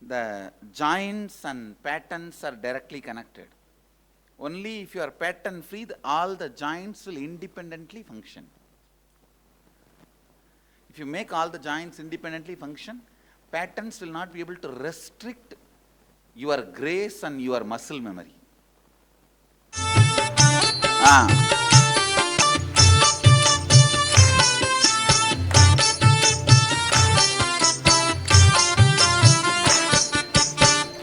the joints and patterns are directly connected. Only if you are pattern free, all the joints will independently function. If you make all the joints independently function, patterns will not be able to restrict your grace and your muscle memory.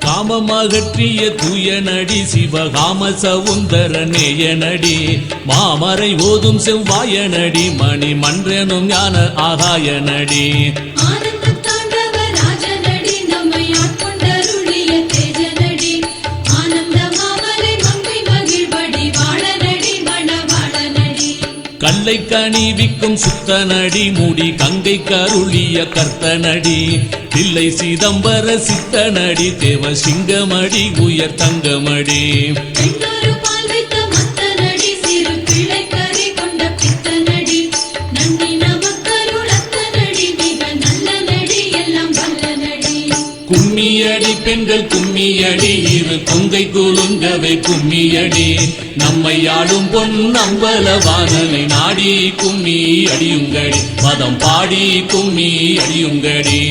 காமமகற்றிய தூயனடி சிவகாம சவுந்தர நேயனடி மாமரை ஓதும் செவ்வாயனடி மணி மன்றனும் ஞான ஆகாயனடி கல்லை கணிவிக்கும் சுத்தனடி முடி கங்கை கருளிய கர்த்தனடி தில்லை சிதம்பர சித்தனடி தேவ சிங்கமடி உயர் தங்கமடி கும்மியடி பெண்கள் கும்மியடி இரு கொங்கை குலுங்கவை கும்மியடி நம்மை ஆடும் பொன் அம்பலவானனை நாடி கும்மி அடியுங்கடி மதம் பாடி கும்மி அடியுங்கடி.